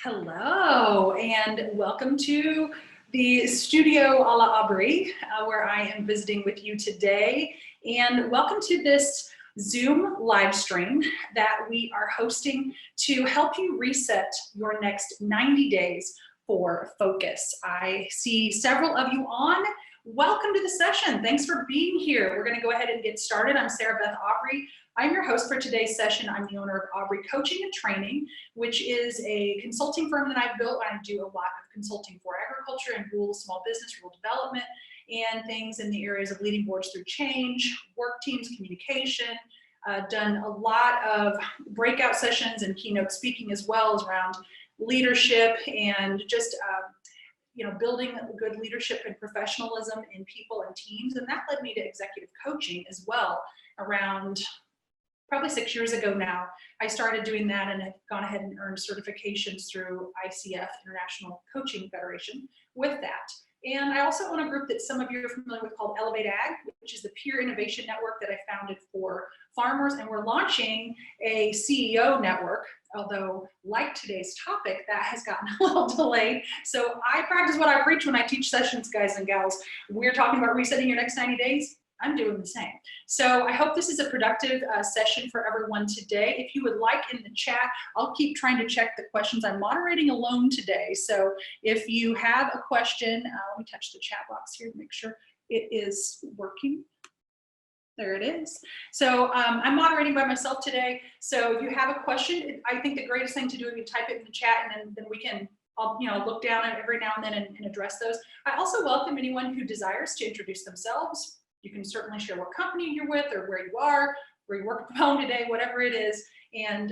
Hello, and welcome to the studio a la Aubrey, where I am visiting with you today. And welcome to this Zoom live stream that we are hosting to help you reset your next 90 days for focus. I see several of you on. Welcome to the session. Thanks for being here. We're going to go ahead and get started. I'm Beth Aubrey. I'm your host for today's session. I'm the owner of Aubrey Coaching and Training, which is a consulting firm that I've built. I do a lot of consulting for agriculture and rural small business, rural development, and things in the areas of leading boards through change, work teams, communication. Done a lot of breakout sessions and keynote speaking as well as around leadership and just building good leadership and professionalism in people and teams. And that led me to executive coaching as well. Around probably 6 years ago now, I started doing that and have gone ahead and earned certifications through ICF, International Coaching Federation, with that. And I also own a group that some of you are familiar with called Elevate Ag, which is the peer innovation network that I founded for farmers. And we're launching a CEO network, although like today's topic, that has gotten a little delayed. So I practice what I preach when I teach sessions, guys and gals. We're talking about resetting your next 90 days. I'm doing the same. So I hope this is a productive session for everyone today. If you would like in the chat, I'll keep trying to check the questions. I'm moderating alone today. So if you have a question, let me touch the chat box here to make sure it is working. There it is. So I'm moderating by myself today. So if you have a question, I think the greatest thing to do is you type it in the chat, and then we can look down at it every now and then and address those. I also welcome anyone who desires to introduce themselves. You can certainly share what company you're with or where you are, where you work from home today, whatever it is. And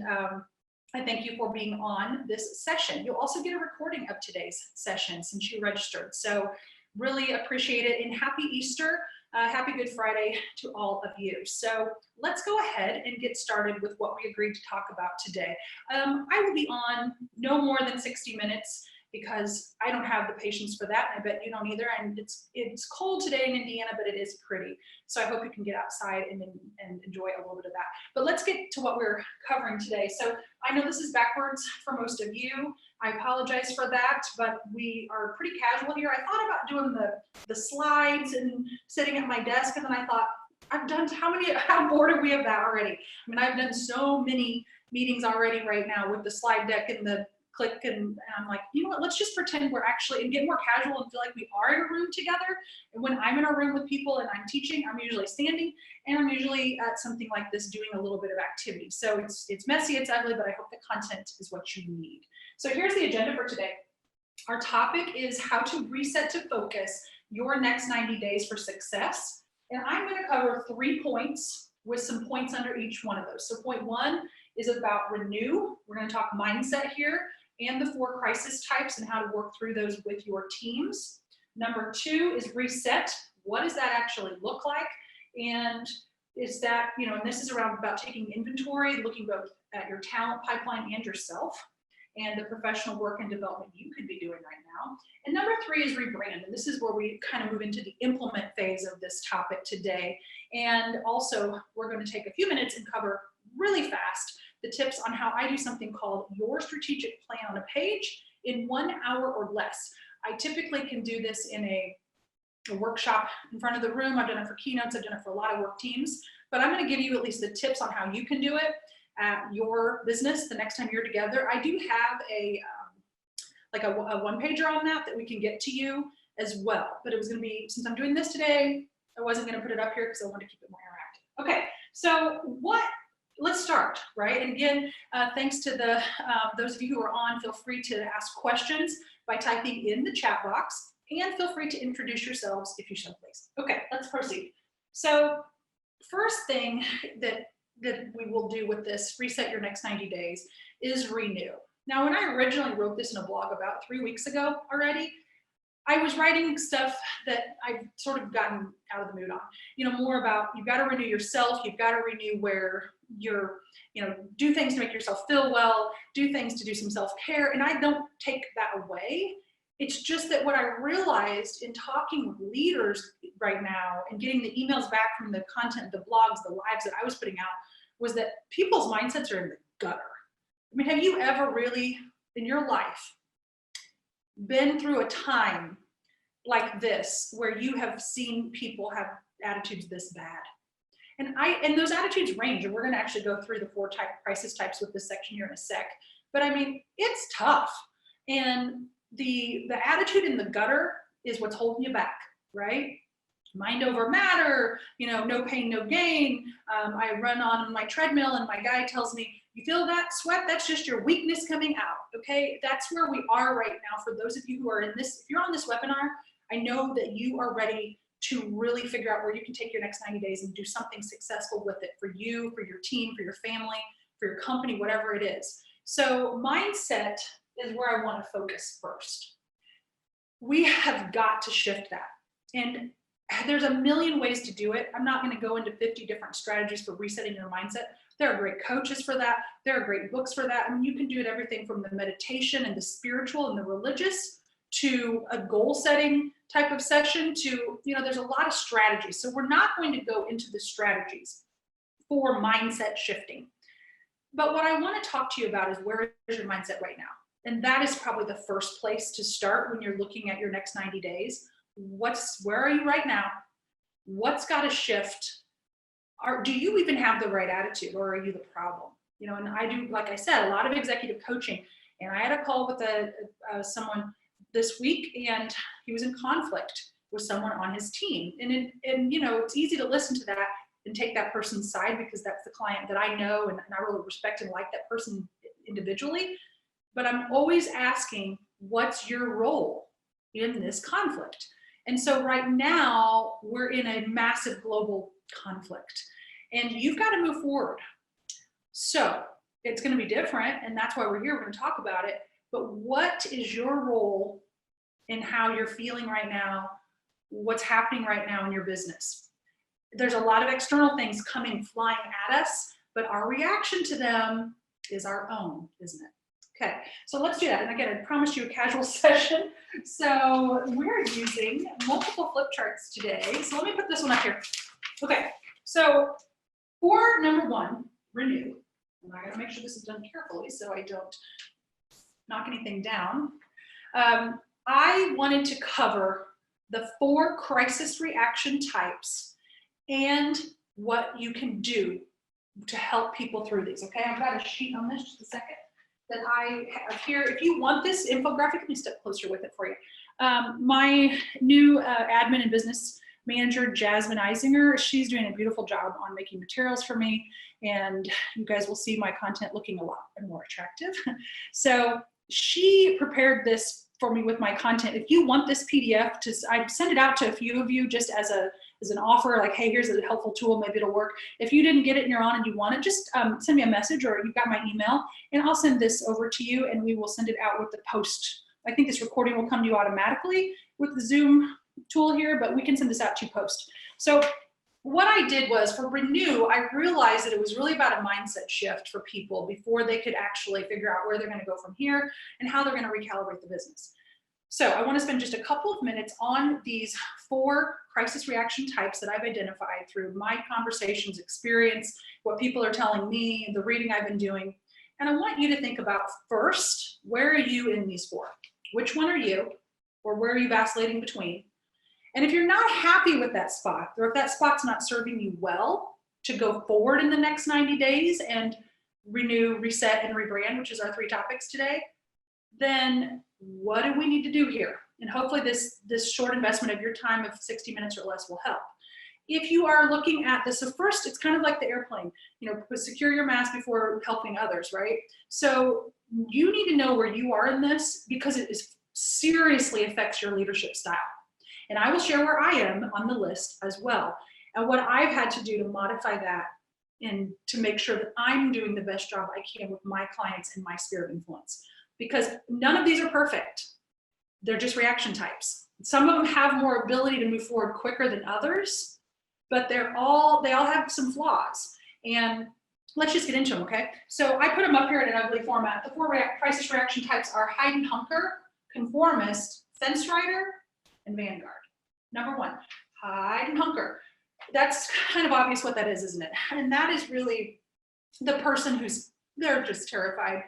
I thank you for being on this session. You'll also get a recording of today's session since you registered. So really appreciate it, and happy Easter. Happy Good Friday to all of you. So let's go ahead and get started with what we agreed to talk about today. I will be on no more than 60 minutes because I don't have the patience for that, and I bet you don't either. And it's cold today in Indiana, but it is pretty. So I hope you can get outside and enjoy a little bit of that. But let's get to what we're covering today. So I know this is backwards for most of you. I apologize for that, but we are pretty casual here. I thought about doing the slides and sitting at my desk, and then I thought, how bored are we of that already? I mean, I've done so many meetings already right now with the slide deck and the click, and I'm like, you know what, let's just pretend we're actually, and get more casual and feel like we are in a room together. And when I'm in a room with people and I'm teaching, I'm usually standing, and I'm usually at something like this doing a little bit of activity. So it's messy, it's ugly, but I hope the content is what you need. So here's the agenda for today. Our topic is how to reset to focus your next 90 days for success. And I'm going to cover 3 points with some points under each one of those. So point 1 is about renew. We're going to talk mindset here, and the 4 crisis types and how to work through those with your teams. Number 2 is reset. What does that actually look like? And is that, and this is around about taking inventory, looking both at your talent pipeline and yourself, and the professional work and development you could be doing right now. And number 3 is rebrand. And this is where we kind of move into the implement phase of this topic today. And also, we're going to take a few minutes and cover really fast the tips on how I do something called your strategic plan on a page in 1 hour or less. I typically can do this in a workshop in front of the room. I've done it for keynotes. I've done it for a lot of work teams. But I'm going to give you at least the tips on how you can do it at your business the next time you're together. I do have a one-pager on that we can get to you as well. But it was going to be, since I'm doing this today, I wasn't going to put it up here because I wanted to keep it more interactive. Okay, so let's start, right? And again, thanks to those of you who are on, feel free to ask questions by typing in the chat box, and feel free to introduce yourselves if you so please. Okay, let's proceed. So first thing that we will do with this reset your next 90 days is renew. Now, when I originally wrote this in a blog about 3 weeks ago already, I was writing stuff that I've sort of gotten out of the mood on, more about you've got to renew yourself, you've got to renew where you're, do things to make yourself feel well, do things to do some self-care. And I don't take that away. It's just that what I realized in talking with leaders right now and getting the emails back from the content, the blogs, the lives that I was putting out, was that people's mindsets are in the gutter. I mean, have you ever really in your life been through a time like this where you have seen people have attitudes this bad? And those attitudes range, and we're going to actually go through the 4 crisis types with this section here in a sec. But I mean, it's tough, and the attitude in the gutter is what's holding you back, right? Mind over matter, you know, no pain, no gain. I run on my treadmill and my guy tells me, you feel that sweat? That's just your weakness coming out, okay? That's where we are right now. For those of you who are in this, if you're on this webinar, I know that you are ready to really figure out where you can take your next 90 days and do something successful with it for you, for your team, for your family, for your company, whatever it is. So mindset is where I want to focus first. We have got to shift that. And there's a million ways to do it. I'm not going to go into 50 different strategies for resetting your mindset. There are great coaches for that. There are great books for that. I mean, you can do it everything from the meditation and the spiritual and the religious to a goal setting type of session to, you know, there's a lot of strategies. So we're not going to go into the strategies for mindset shifting. But what I want to talk to you about is, where is your mindset right now? And that is probably the first place to start when you're looking at your next 90 days. Where are you right now? What's got to shift? Do you even have the right attitude, or are you the problem? You know, and I do, like I said, a lot of executive coaching, and I had a call with someone this week, and he was in conflict with someone on his team. And you know, it's easy to listen to that and take that person's side because that's the client that I know and I really respect and like that person individually. But I'm always asking, what's your role in this conflict? And so right now we're in a massive global conflict and you've got to move forward. So it's going to be different, and that's why we're here. We're going to talk about it. But what is your role in how you're feeling right now? What's happening right now in your business? There's a lot of external things coming flying at us, but our reaction to them is our own, isn't it? Okay, so let's do that. And again, I promised you a casual session. So we're using multiple flip charts today. So let me put this one up here. Okay, so for number 1, renew. And I gotta make sure this is done carefully so I don't knock anything down. I wanted to cover the 4 crisis reaction types and what you can do to help people through these. Okay, I've got a sheet on this, just a second, that I have here. If you want this infographic, let me step closer with it for you. My new admin and business manager, Jasmine Eisinger, she's doing a beautiful job on making materials for me, and you guys will see my content looking a lot more attractive. So she prepared this for me with my content. If you want this PDF, I send it out to a few of you just as an offer, like, hey, here's a helpful tool, maybe it'll work. If you didn't get it and you're on and you want it, just send me a message, or you've got my email, and I'll send this over to you, and we will send it out with the post. I think this recording will come to you automatically with the Zoom tool here, but we can send this out to you post. So what I did was, for Renew, I realized that it was really about a mindset shift for people before they could actually figure out where they're going to go from here and how they're going to recalibrate the business. So I want to spend just a couple of minutes on these 4 crisis reaction types that I've identified through my conversations, experience, what people are telling me, the reading I've been doing. And I want you to think about, first, where are you in these 4? Which one are you, or where are you vacillating between? And if you're not happy with that spot, or if that spot's not serving you well to go forward in the next 90 days and renew, reset, and rebrand, which is our 3 topics today, then what do we need to do here? And hopefully this short investment of your time of 60 minutes or less will help. If you are looking at this, so first, it's kind of like the airplane, you know, secure your mask before helping others, right? So you need to know where you are in this, because it seriously affects your leadership style. And I will share where I am on the list as well, and what I've had to do to modify that and to make sure that I'm doing the best job I can with my clients and my sphere of influence. Because none of these are perfect. They're just reaction types. Some of them have more ability to move forward quicker than others, but they all have some flaws. And let's just get into them, okay? So I put them up here in an ugly format. The 4 crisis reaction types are hide and hunker, conformist, fence rider, and vanguard. Number 1, hide and hunker. That's kind of obvious what that is, isn't it? And that is really the person they're just terrified.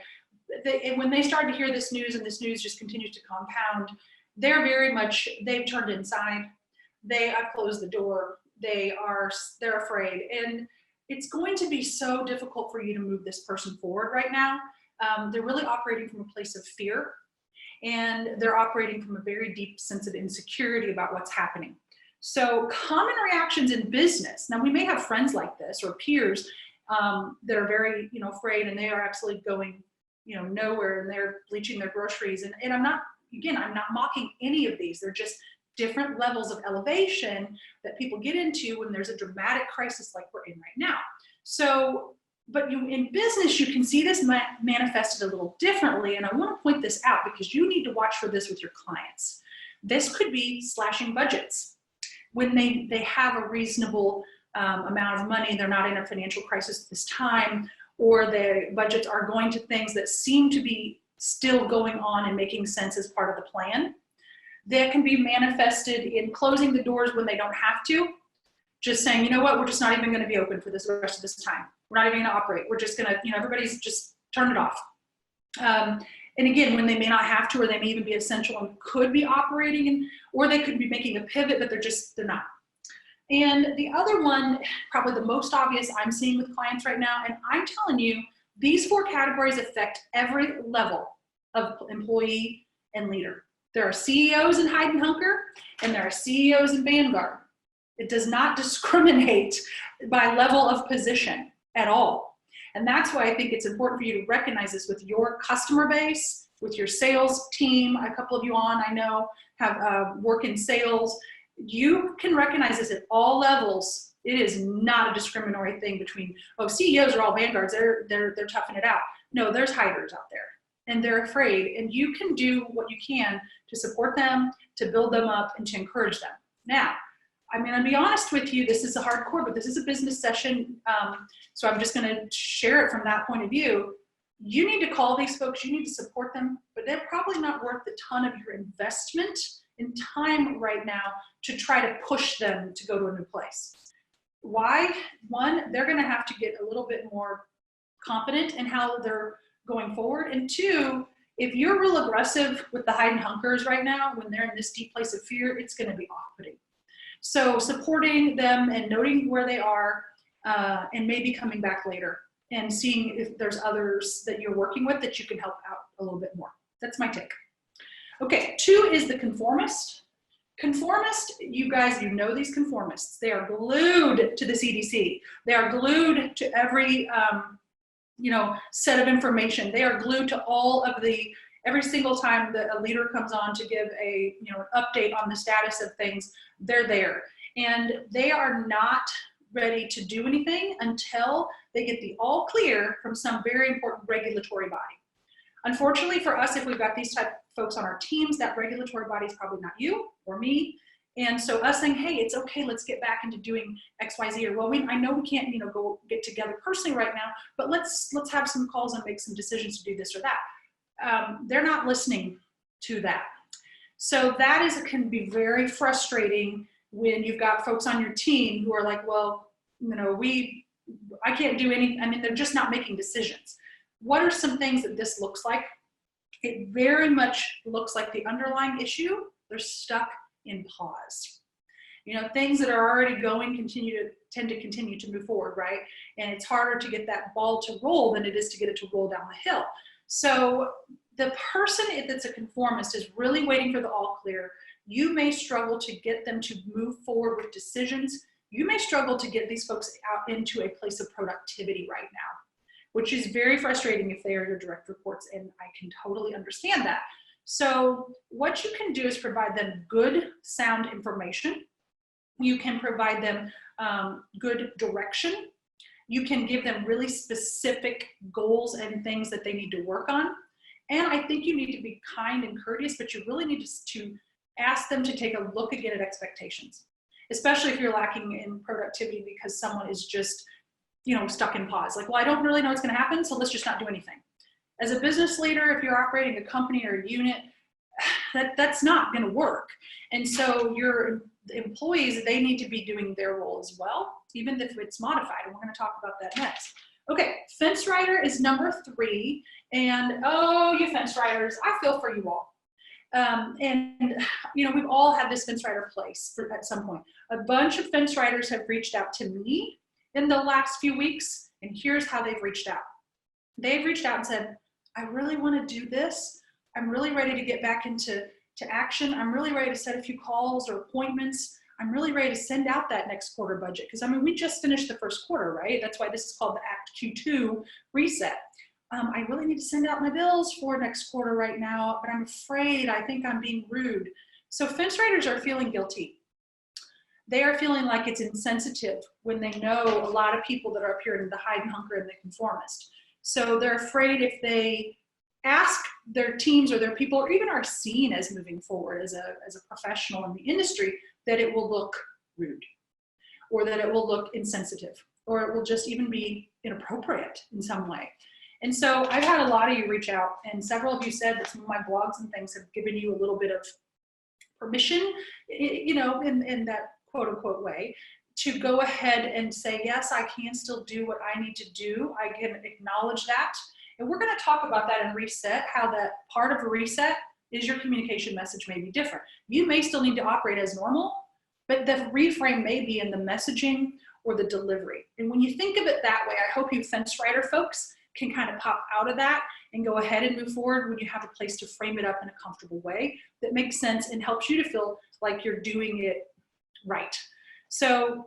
and when they start to hear this news and this news just continues to compound, they're very much, they've turned inside. I've closed the door. They're afraid. And it's going to be so difficult for you to move this person forward right now. They're really operating from a place of fear, and they're operating from a very deep sense of insecurity about what's happening. So common reactions in business. Now, we may have friends like this or peers that are very, afraid, and they are absolutely going, nowhere, and they're bleaching their groceries. And I'm not mocking any of these. They're just different levels of elevation that people get into when there's a dramatic crisis like we're in right now. So, but in business, you can see this manifested a little differently. And I want to point this out because you need to watch for this with your clients. This could be slashing budgets. When they have a reasonable amount of money, they're not in a financial crisis at this time, or the budgets are going to things that seem to be still going on and making sense as part of the plan. That can be manifested in closing the doors when they don't have to, just saying, you know what, we're just not even going to be open for this the rest of this time. We're not even going to operate. We're just going to, everybody's just turn it off. And again, when they may not have to, or they may even be essential and could be operating, or they could be making a pivot, but they're not. And the other one, probably the most obvious I'm seeing with clients right now, and I'm telling you, these 4 categories affect every level of employee and leader. There are CEOs in Hide and Hunker, and there are CEOs in Vanguard. It does not discriminate by level of position at all. And that's why I think it's important for you to recognize this with your customer base, with your sales team. A couple of you I know, have work in sales. You can recognize this at all levels. It is not a discriminatory thing between, CEOs are all Vanguards, they're toughing it out. No, there's hiders out there, and they're afraid, and you can do what you can to support them, to build them up, and to encourage them. Now, I'm going to be honest with you, this is a hardcore, but this is a business session, so I'm just going to share it from that point of view. You need to call these folks, you need to support them, but they're probably not worth a ton of your investment in time right now to try to push them to go to a new place. Why? One, they're going to have to get a little bit more confident in how they're going forward. And 2, if you're real aggressive with the hide and hunkers right now, when they're in this deep place of fear, it's going to be off-putting. So supporting them and noting where they are, and maybe coming back later and seeing if there's others that you're working with that you can help out a little bit more. That's my take. Okay, 2 is the conformist. Conformist, you guys, know these conformists. They are glued to the CDC. They are glued to every, set of information. They are glued to all of every single time that a leader comes on to give an update on the status of things, they're there. And they are not ready to do anything until they get the all clear from some very important regulatory body. Unfortunately for us, if we've got these type of folks on our teams, that regulatory body is probably not you or me. And so us saying, hey, it's okay, let's get back into doing X, Y, Z, or well, I know we can't, go get together personally right now, but let's have some calls and make some decisions to do this or that. They're not listening to that. So that can be very frustrating when you've got folks on your team who are like, well, I can't do anything. They're just not making decisions. What are some things that this looks like? It very much looks like the underlying issue, they're stuck in pause. Things that are already going tend to continue to move forward, right? And it's harder to get that ball to roll than it is to get it to roll down the hill. So the person that's a conformist is really waiting for the all clear. You may struggle to get them to move forward with decisions. You may struggle to get these folks out into a place of productivity right now, which is very frustrating if they are your direct reports, and I can totally understand that. So what you can do is provide them good, sound information. You can provide them good direction. You can give them really specific goals and things that they need to work on. And I think you need to be kind and courteous, but you really need to ask them to take a look again at expectations, especially if you're lacking in productivity because someone is just stuck in pause. Like, well, I don't really know what's going to happen, so let's just not do anything. As a business leader, if you're operating a company or a unit, that's not going to work. And so your employees, they need to be doing their role as well, even if it's modified. And we're going to talk about that next. Okay, fence rider is number 3. And oh, you fence riders, I feel for you all. And you know, we've all had this fence rider place at some point. A bunch of fence riders have reached out to me in the last few weeks, and here's how they've reached out. They've reached out and said, I really want to do this. I'm really ready to get back into action. I'm really ready to set a few calls or appointments. I'm really ready to send out that next quarter budget. Because I mean, we just finished the first quarter, right? That's why this is called the Act Q2 reset. I really need to send out my bills for next quarter right now, but I'm afraid I think I'm being rude. So fence riders are feeling guilty. They are feeling like it's insensitive when they know a lot of people that are up here in the hide and hunker and the conformist. So they're afraid if they ask their teams or their people, or even are seen as moving forward as a professional in the industry, that it will look rude, or that it will look insensitive, or it will just even be inappropriate in some way. And so I've had a lot of you reach out, and several of you said that some of my blogs and things have given you a little bit of permission, you know, in that quote unquote way, to go ahead and say, yes, I can still do what I need to do. I can acknowledge that. And we're going to talk about that in reset, how that part of a reset is your communication message may be different. You may still need to operate as normal, but the reframe may be in the messaging or the delivery. And when you think of it that way, I hope you fence rider folks can kind of pop out of that and go ahead and move forward when you have a place to frame it up in a comfortable way that makes sense and helps you to feel like you're doing it right. So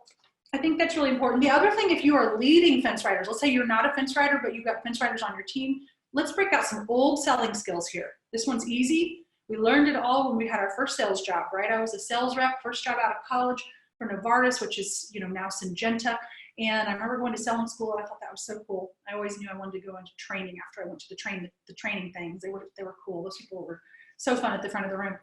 I think that's really important. The other thing, if you are leading fence riders, let's say you're not a fence rider, but you've got fence riders on your team, let's break out some old selling skills here. This one's easy. We learned it all when we had our first sales job, right? I was a sales rep, first job out of college for Novartis, which is, you know, now Syngenta. And I remember going to selling school, and I thought that was so cool. I always knew I wanted to go into training after I went to the training things. They were cool. Those people were so fun at the front of the room.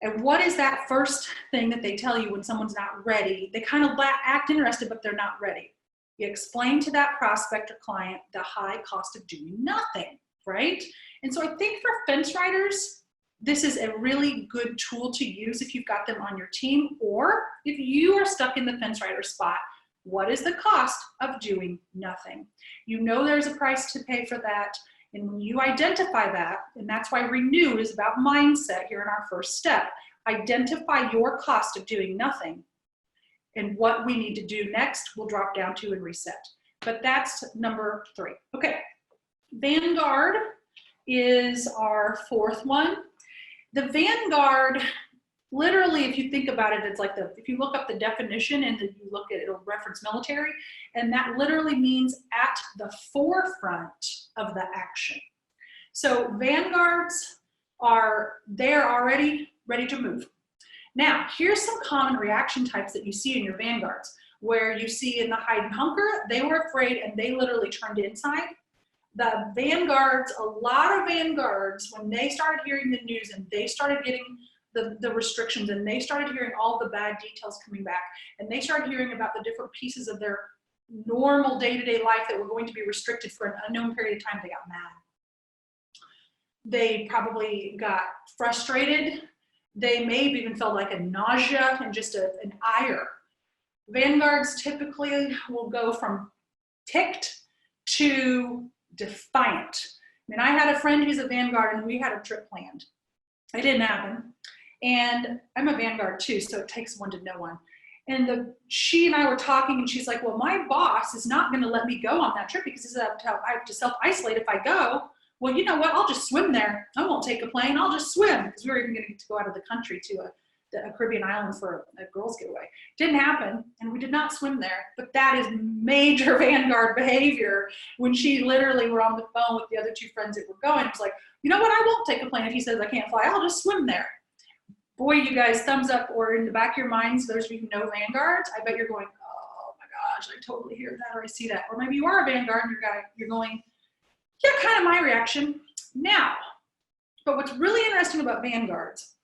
And what is that first thing that they tell you when someone's not ready? They kind of act interested, but they're not ready. You explain to that prospect or client the high cost of doing nothing, right? And so I think for fence riders, this is a really good tool to use if you've got them on your team, or if you are stuck in the fence rider spot. What is the cost of doing nothing? You know there's a price to pay for that. And when you identify that, and that's why Renew is about mindset here in our first step, identify your cost of doing nothing. And what we need to do next, we'll drop down to and reset. But that's number 3. Okay, Vanguard is our 4th one. The Vanguard, literally, if you think about it, it's like if you look up the definition and then you look at it, it'll reference military, and that literally means at the forefront of the action. So vanguards they're already ready to move. Now, here's some common reaction types that you see in your vanguards, where you see in the hide and hunker, they were afraid and they literally turned inside. The vanguards, a lot of vanguards, when they started hearing the news and they started getting the restrictions, and they started hearing all the bad details coming back, and they started hearing about the different pieces of their normal day-to-day life that were going to be restricted for an unknown period of time, they got mad. They probably got frustrated. They may have even felt like a nausea and just an ire. Vanguards typically will go from ticked to defiant. I mean, I had a friend who's a Vanguard, and we had a trip planned. It didn't happen. And I'm a Vanguard too, so it takes one to know one. And she and I were talking, and she's like, well, my boss is not going to let me go on that trip because I have to self-isolate if I go. Well, you know what? I'll just swim there. I won't take a plane. I'll just swim, because we were even going to get to go out of the country to a Caribbean island for a girls' getaway. Didn't happen, and we did not swim there. But that is major Vanguard behavior. When she literally were on the phone with the other 2 friends that were going, it was like, you know what? I won't take a plane if he says I can't fly. I'll just swim there. Boy, you guys, thumbs up, or in the back of your minds, those of you who know Vanguards, I bet you're going, oh my gosh, I totally hear that, or I see that. Or maybe you are a Vanguard and you're going, yeah, kind of my reaction. Now, but what's really interesting about Vanguards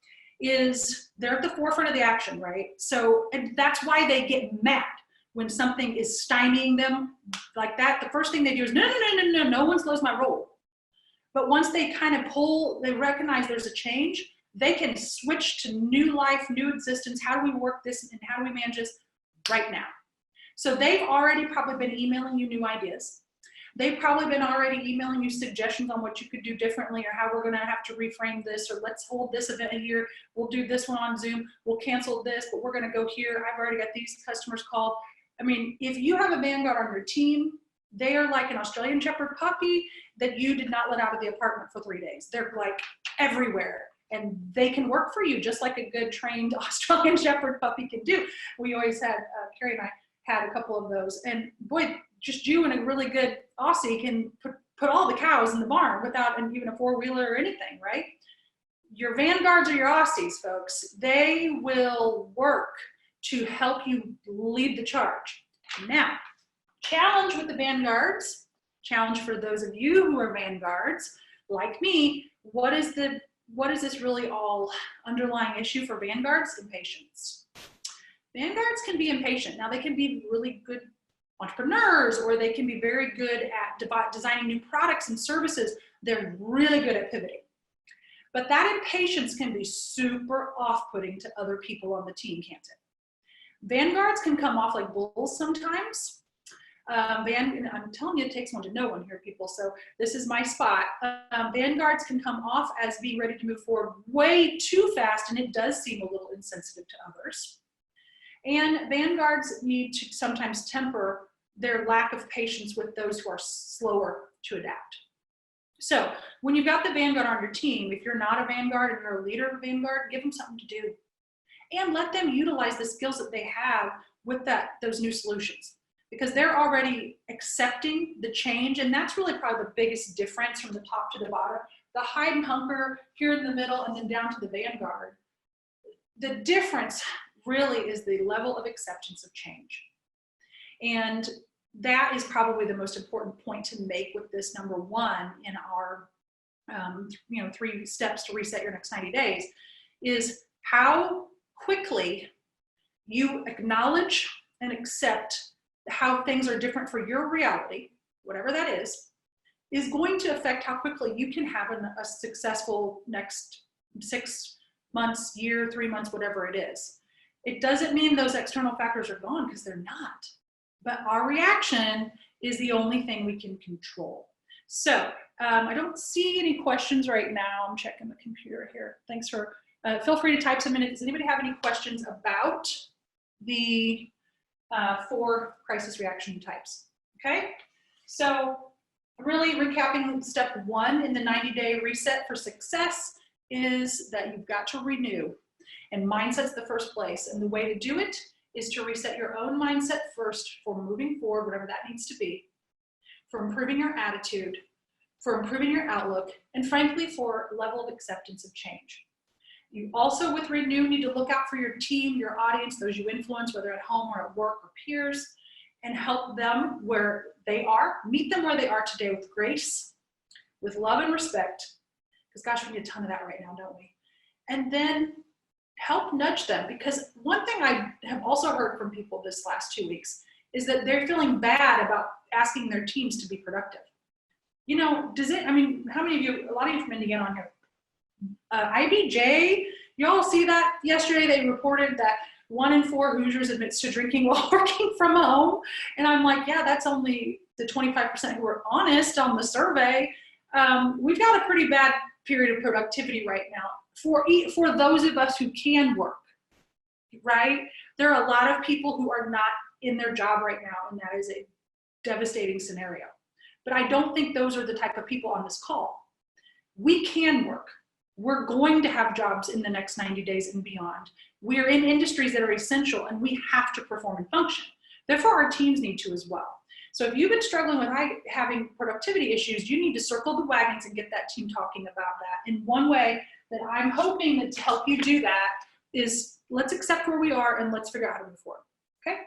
is they're at the forefront of the action, right? So, and that's why they get mad when something is stymieing them like that. The first thing they do is, no one slows my roll. But once they kind of they recognize there's a change, they can switch to new life, new existence. How do we work this, and how do we manage this right now? So they've already probably been emailing you new ideas. They've probably been already emailing you suggestions on what you could do differently, or how we're going to have to reframe this, or let's hold this event here. We'll do this one on Zoom. We'll cancel this, but we're going to go here. I've already got these customers called. I mean, if you have a Vanguard on your team, they are like an Australian Shepherd puppy that you did not let out of the apartment for 3 days. They're like everywhere, and they can work for you just like a good trained Australian Shepherd puppy can do. We always had, Carrie and I had a couple of those, and boy, just you and a really good Aussie can put all the cows in the barn without even a four-wheeler or anything, right? Your Vanguards are your Aussies, folks. They will work to help you lead the charge. Now, challenge with the Vanguards, challenge for those of you who are Vanguards, like me, what is this really all underlying issue for Vanguards? Impatience. Vanguards can be impatient. Now, they can be really good entrepreneurs, or they can be very good at designing new products and services. They're really good at pivoting. But that impatience can be super off-putting to other people on the team, can't it? Vanguards can come off like bulls sometimes. And I'm telling you, it takes one to know one here, people, so this is my spot. Vanguards can come off as being ready to move forward way too fast, and it does seem a little insensitive to others. And Vanguards need to sometimes temper their lack of patience with those who are slower to adapt. So when you've got the Vanguard on your team, if you're not a Vanguard and you're a leader of a Vanguard, give them something to do. And let them utilize the skills that they have with those new solutions, because they're already accepting the change. And that's really probably the biggest difference from the top to the bottom. The hide and hunker here in the middle and then down to the Vanguard. The difference really is the level of acceptance of change. And that is probably the most important point to make with this number one in our 3 steps to reset your next 90 days, is how quickly you acknowledge and accept how things are different for your reality, whatever that is going to affect how quickly you can have a successful next 6 months, year, 3 months, whatever it is. It doesn't mean those external factors are gone, because they're not. But our reaction is the only thing we can control. So I don't see any questions right now. I'm checking the computer here. Thanks for, feel free to type some in. Does anybody have any questions about the 4 crisis reaction types? Okay, so really recapping step 1 in the 90-day reset for success is that you've got to renew. And mindset's the first place. And the way to do it is to reset your own mindset first for moving forward, whatever that needs to be, for improving your attitude, for improving your outlook, and frankly, for level of acceptance of change. You also, with Renew, need to look out for your team, your audience, those you influence, whether at home or at work or peers, and help them where they are. Meet them where they are today with grace, with love and respect, because gosh, we need a ton of that right now, don't we? And then help nudge them, because one thing I have also heard from people this last 2 weeks is that they're feeling bad about asking their teams to be productive. You know, how many of you, a lot of you from Indiana on here, IBJ, you all see that yesterday they reported that 1 in 4 Hoosiers admits to drinking while working from home. And I'm like, yeah, that's only the 25% who are honest on the survey. We've got a pretty bad period of productivity right now for those of us who can work, right? There are a lot of people who are not in their job right now, and that is a devastating scenario. But I don't think those are the type of people on this call. We can work. We're going to have jobs in the next 90 days and beyond. We're in industries that are essential, and we have to perform and function. Therefore, our teams need to as well. So if you've been struggling with having productivity issues, you need to circle the wagons and get that team talking about that. And one way that I'm hoping that to help you do that is let's accept where we are and let's figure out how to move forward. Okay?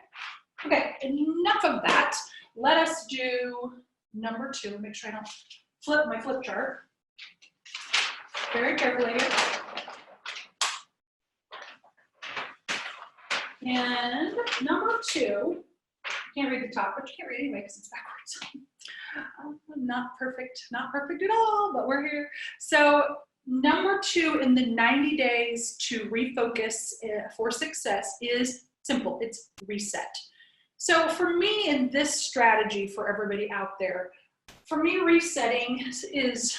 Okay, enough of that. Let us do number 2. Make sure I don't flip my flip chart. Very carefully here. And number 2, I can't read the top, but you can't read anyway because it's backwards. Not perfect at all, but we're here. So number 2 in the 90 days to refocus for success is simple. It's reset. So for me in this strategy for everybody out there, for me, resetting is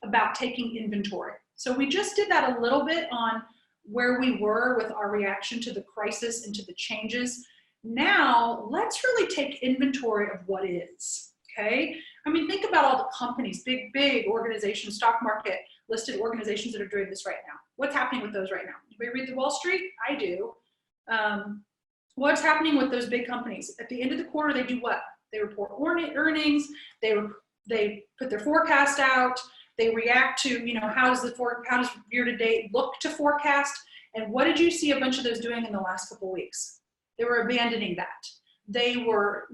about taking inventory. So we just did that a little bit on where we were with our reaction to the crisis and to the changes. Now, let's really take inventory of what is, okay? I mean, think about all the companies, big organizations, stock market listed organizations that are doing this right now. What's happening with those right now? Anybody read the Wall Street? I do. What's happening with those big companies? At the end of the quarter, they do what? They report earnings, they put their forecast out, they react to, you know, how does year to date look to forecast? And what did you see a bunch of those doing in the last couple of weeks? They were abandoning that. They were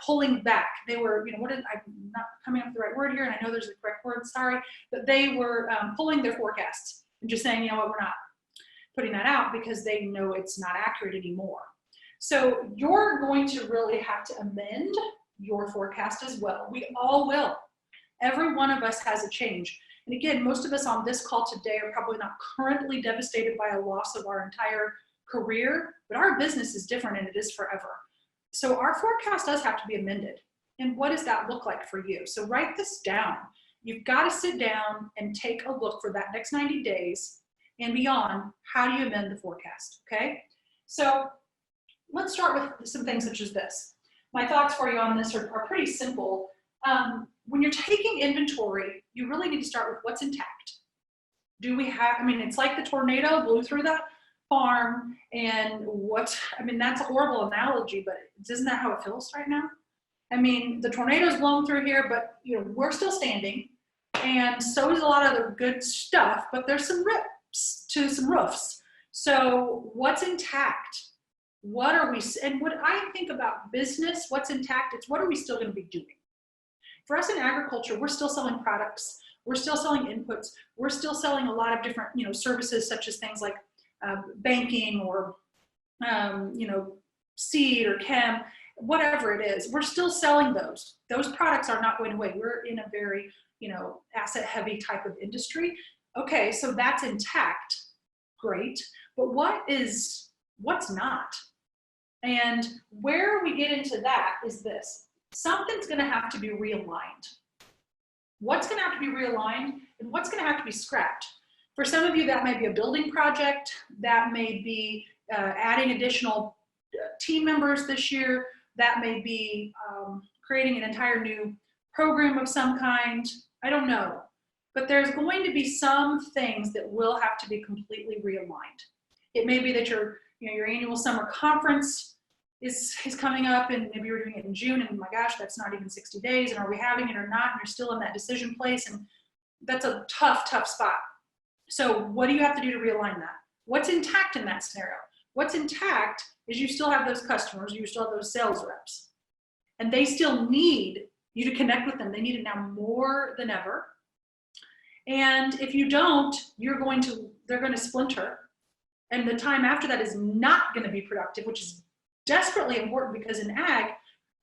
pulling back. They were, you know, I'm not coming up with the right word here, and I know there's the correct word, sorry, but they were pulling their forecasts and just saying, you know what, we're not putting that out because they know it's not accurate anymore. So you're going to really have to amend your forecast as well. We all will. Every one of us has a change. And again, most of us on this call today are probably not currently devastated by a loss of our entire career, but our business is different and it is forever. So our forecast does have to be amended. And what does that look like for you? So write this down. You've got to sit down and take a look for that next 90 days and beyond. How do you amend the forecast? Okay. So let's start with some things such as this. My thoughts for you on this are pretty simple. When you're taking inventory, you really need to start with what's intact. Do we have, I mean, it's like the tornado blew through that farm and that's a horrible analogy, but isn't that how it feels right now? I mean, the tornado's blown through here, but you know, we're still standing, and so is a lot of the good stuff, but there's some rips to some roofs. So what's intact? What are we, and what I think about business, what's intact, it's what are we still going to be doing? For us in agriculture, we're still selling products, we're still selling inputs, we're still selling a lot of different, you know, services such as things like banking or, you know, seed or chem, whatever it is, we're still selling those. Those products are not going away. We're in a very, you know, asset heavy type of industry. Okay, so that's intact, great, but what's not? And where we get into that is this. Something's gonna have to be realigned. What's gonna have to be realigned and what's gonna have to be scrapped? For some of you, that may be a building project, that may be adding additional team members this year, that may be creating an entire new program of some kind, I don't know. But there's going to be some things that will have to be completely realigned. It may be that your annual summer conference is coming up, and maybe you're doing it in June, and my gosh, that's not even 60 days, and are we having it or not, and you're still in that decision place, and that's a tough spot. So what do you have to do to realign that? What's intact in that scenario? What's intact is you still have those customers, you still have those sales reps, and they still need you to connect with them. They need it now more than ever. And if you don't, they're going to splinter, and the time after that is not going to be productive, which is desperately important, because in ag,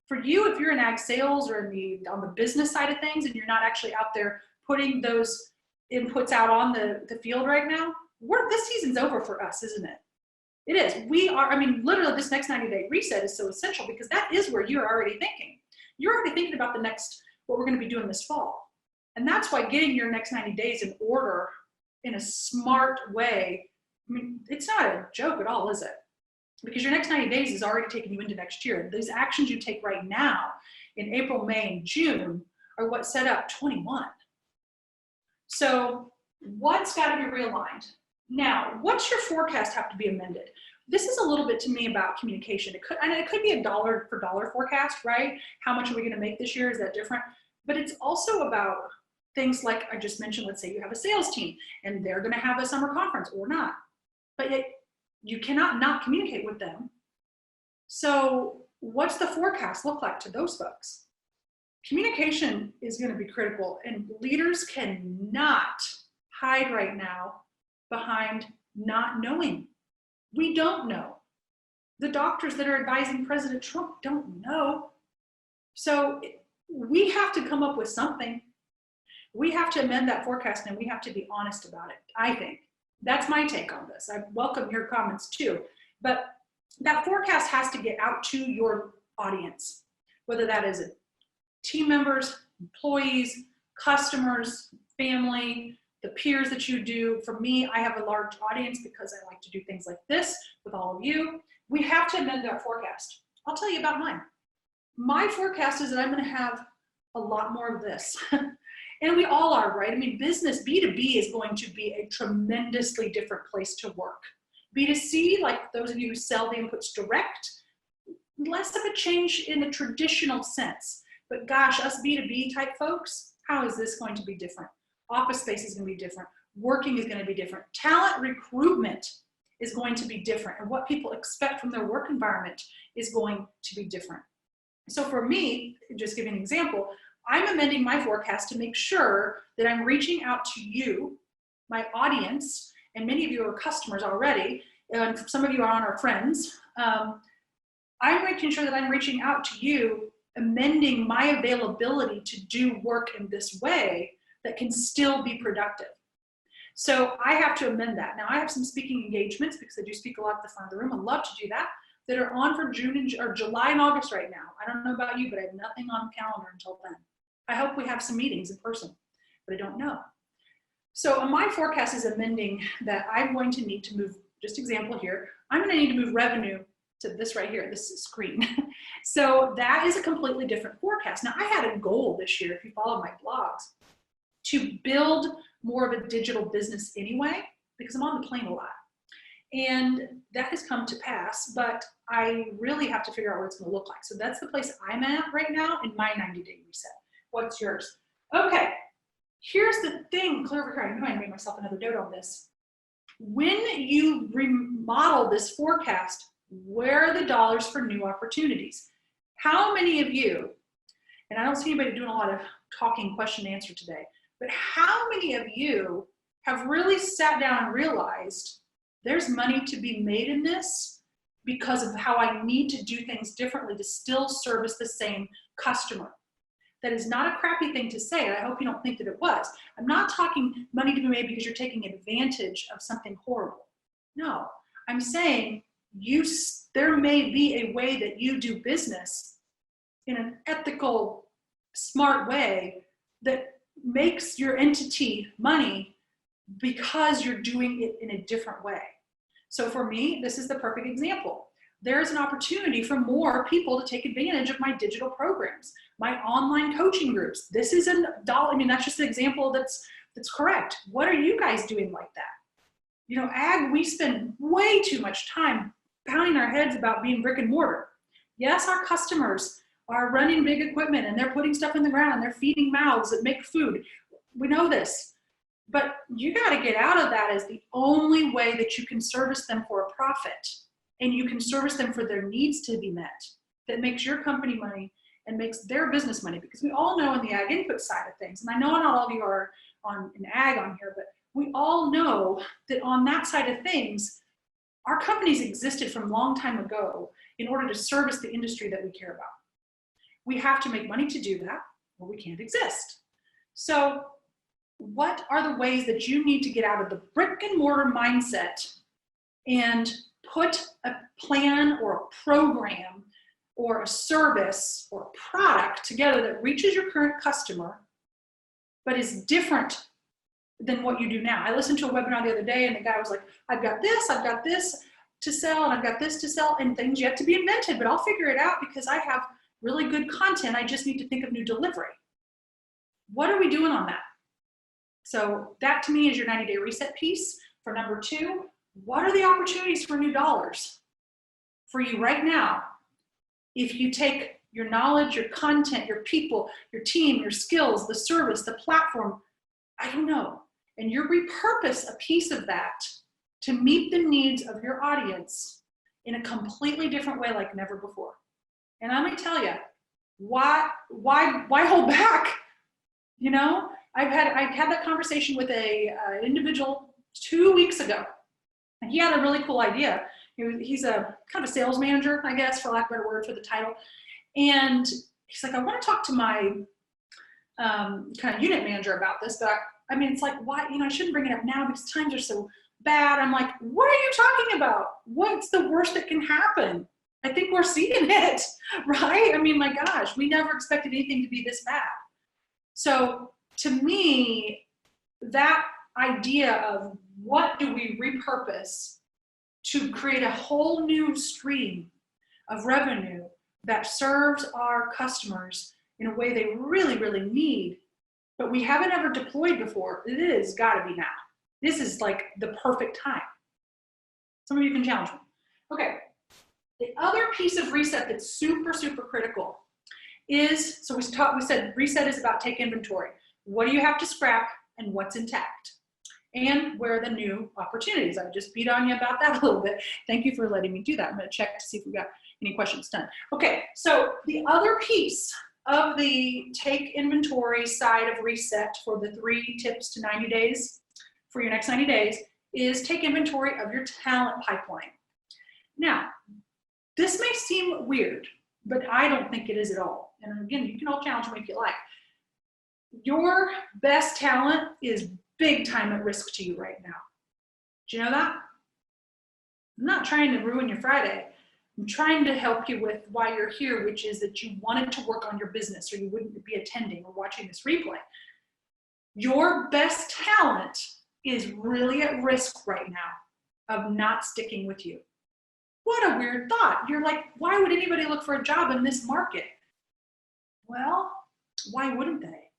for you, if you're in ag sales or on the business side of things, and you're not actually out there putting those inputs out on the field right now, this season's over for us, isn't it? It is. We are, I mean, literally this next 90-day reset is so essential, because that is where you're already thinking. You're already thinking about what we're going to be doing this fall. And that's why getting your next 90 days in order in a smart way, I mean, it's not a joke at all, is it? Because your next 90 days is already taking you into next year. These actions you take right now in April, May, and June are what set up 21. So what's got to be realigned? Now, what's your forecast have to be amended? This is a little bit to me about communication. It could be a dollar for dollar forecast, right? How much are we going to make this year? Is that different? But it's also about things like I just mentioned. Let's say you have a sales team and they're going to have a summer conference or not, but yet you cannot not communicate with them. So what's the forecast look like to those folks? Communication is going to be critical, and leaders cannot hide right now behind not knowing. We don't know. The doctors that are advising President Trump don't know. So we have to come up with something. We have to amend that forecast, and we have to be honest about it, I think. That's my take on this. I welcome your comments too. But that forecast has to get out to your audience, whether that is team members, employees, customers, family, the peers that you do. For me, I have a large audience because I like to do things like this with all of you. We have to amend our forecast. I'll tell you about mine. My forecast is that I'm going to have a lot more of this. And we all are, right? I mean, business, B2B is going to be a tremendously different place to work. B2C, like those of you who sell the inputs direct, less of a change in the traditional sense. But gosh, us B2B type folks, how is this going to be different? Office space is going to be different. Working is going to be different. Talent recruitment is going to be different. And what people expect from their work environment is going to be different. So for me, just giving an example, I'm amending my forecast to make sure that I'm reaching out to you, my audience, and many of you are customers already, and some of you are on our friends. I'm making sure that I'm reaching out to you, amending my availability to do work in this way that can still be productive. So I have to amend that. Now I have some speaking engagements because I do speak a lot at the front of the room. I'd love to do that are on for July and August right now. I don't know about you, but I have nothing on the calendar until then. I hope we have some meetings in person, but I don't know. So my forecast is amending that I'm going to need to move, just example here, I'm going to need to move revenue to this right here, this screen. So that is a completely different forecast. Now I had a goal this year, if you follow my blogs, to build more of a digital business anyway, because I'm on the plane a lot. And that has come to pass, but I really have to figure out what it's going to look like. So that's the place I'm at right now in my 90-day reset. What's yours? Okay, here's the thing, clear over here. I know I made myself another note on this. When you remodel this forecast, where are the dollars for new opportunities? How many of you, and I don't see anybody doing a lot of talking question and answer today, but how many of you have really sat down and realized there's money to be made in this because of how I need to do things differently to still service the same customer? That is not a crappy thing to say, and I hope you don't think that it was. I'm not talking money to be made because you're taking advantage of something horrible. No, I'm saying there may be a way that you do business in an ethical, smart way that makes your entity money because you're doing it in a different way. So for me, this is the perfect example. There is an opportunity for more people to take advantage of my digital programs, my online coaching groups. This is that's just an example that's correct. What are you guys doing like that? You know, ag, we spend way too much time pounding our heads about being brick and mortar. Yes, our customers are running big equipment and they're putting stuff in the ground and they're feeding mouths that make food. We know this. But you got to get out of that as the only way that you can service them for a profit, and you can service them for their needs to be met. That makes your company money and makes their business money, because we all know in the ag input side of things, and I know not all of you are on an ag on here, but we all know that on that side of things, our companies existed from a long time ago in order to service the industry that we care about. We have to make money to do that, or we can't exist. So what are the ways that you need to get out of the brick and mortar mindset and put a plan or a program or a service or a product together that reaches your current customer, but is different than what you do now? I listened to a webinar the other day and the guy was like, I've got this to sell, and I've got this to sell, and things yet to be invented, but I'll figure it out because I have really good content. I just need to think of new delivery. What are we doing on that? So that to me is your 90-day reset piece. For number 2, what are the opportunities for new dollars for you right now? If you take your knowledge, your content, your people, your team, your skills, the service, the platform, I don't know, and you repurpose a piece of that to meet the needs of your audience in a completely different way like never before. And I'm gonna tell you, why hold back? You know, I've had that conversation with an individual 2 weeks ago, and he had a really cool idea. He's a kind of a sales manager, I guess, for lack of a better word for the title. And he's like, I want to talk to my kind of unit manager about this, but I mean, it's like, why, I shouldn't bring it up now because times are so bad. I'm like, what are you talking about? What's the worst that can happen? I think we're seeing it, right? I mean, my gosh, we never expected anything to be this bad. So to me, that idea of what do we repurpose to create a whole new stream of revenue that serves our customers in a way they really, really need, but we haven't ever deployed before, it is gotta be now. This is like the perfect time. Some of you can challenge me. Okay, the other piece of reset that's super, super critical is, so we said reset is about take inventory. What do you have to scrap and what's intact? And where are the new opportunities? I just beat on you about that a little bit. Thank you for letting me do that. I'm gonna check to see if we got any questions done. Okay, so the other piece of the take inventory side of reset for the 3 tips to 90 days for your next 90 days is take inventory of your talent pipeline. Now, this may seem weird, but I don't think it is at all. And again, you can all challenge me if you like. Your best talent is big time at risk to you right now. Do you know that? I'm not trying to ruin your Friday. I'm trying to help you with why you're here, which is that you wanted to work on your business or you wouldn't be attending or watching this replay. Your best talent is really at risk right now of not sticking with you. What a weird thought. You're like, why would anybody look for a job in this market? Well, why wouldn't they?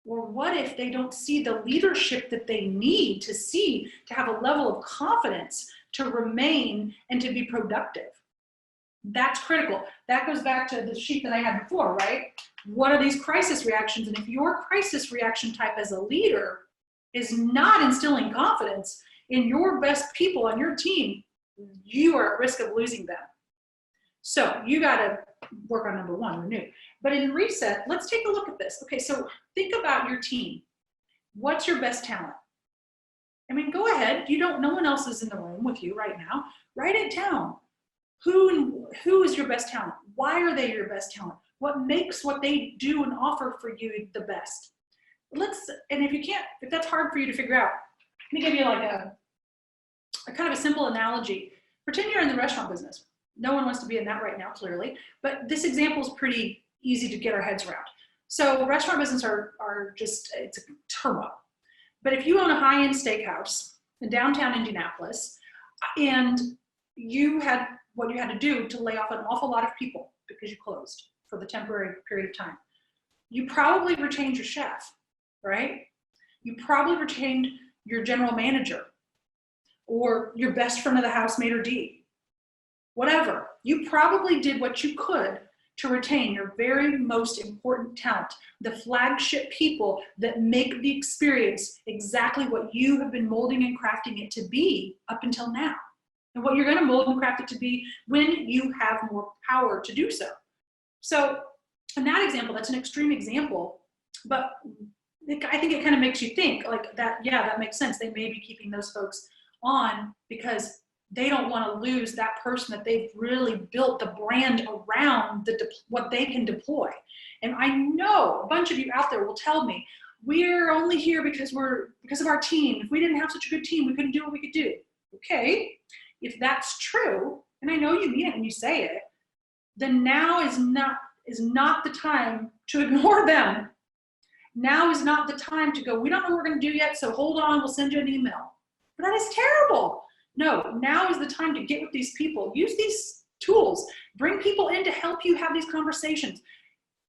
Or what if they don't see the leadership that they need to see to have a level of confidence to remain and to be productive? That's critical. That goes back to the sheet that I had before, right? What are these crisis reactions? And if your crisis reaction type as a leader is not instilling confidence in your best people on your team, you are at risk of losing them. So you got to work on number 1, renew. But in reset, let's take a look at this. Okay, so think about your team. What's your best talent? I mean, go ahead. No one else is in the room with you right now. Write it down. Who is your best talent? Why are they your best talent? What makes what they do and offer for you the best? And if that's hard for you to figure out, let me give you like a kind of a simple analogy. Pretend you're in the restaurant business. No one wants to be in that right now, clearly, but this example is pretty easy to get our heads around. So restaurant business it's a turmoil. But if you own a high-end steakhouse in downtown Indianapolis, and what you had to do to lay off an awful lot of people because you closed for the temporary period of time, you probably retained your chef, right? You probably retained your general manager or your best friend of the house, maitre d', whatever. You probably did what you could to retain your very most important talent, the flagship people that make the experience exactly what you have been molding and crafting it to be up until now, and what you're going to mold and craft it to be when you have more power to do so. So in that example, that's an extreme example, but I think it kind of makes you think like that, yeah, that makes sense. They may be keeping those folks on because they don't want to lose that person that they've really built the brand around what they can deploy. And I know a bunch of you out there will tell me, we're only here because of our team. If we didn't have such a good team, we couldn't do what we could do. Okay, if that's true, and I know you mean it when you say it, then now is not the time to ignore them. Now is not the time to go, we don't know what we're going to do yet, so hold on, we'll send you an email. But that is terrible. No, now is the time to get with these people. Use these tools. Bring people in to help you have these conversations.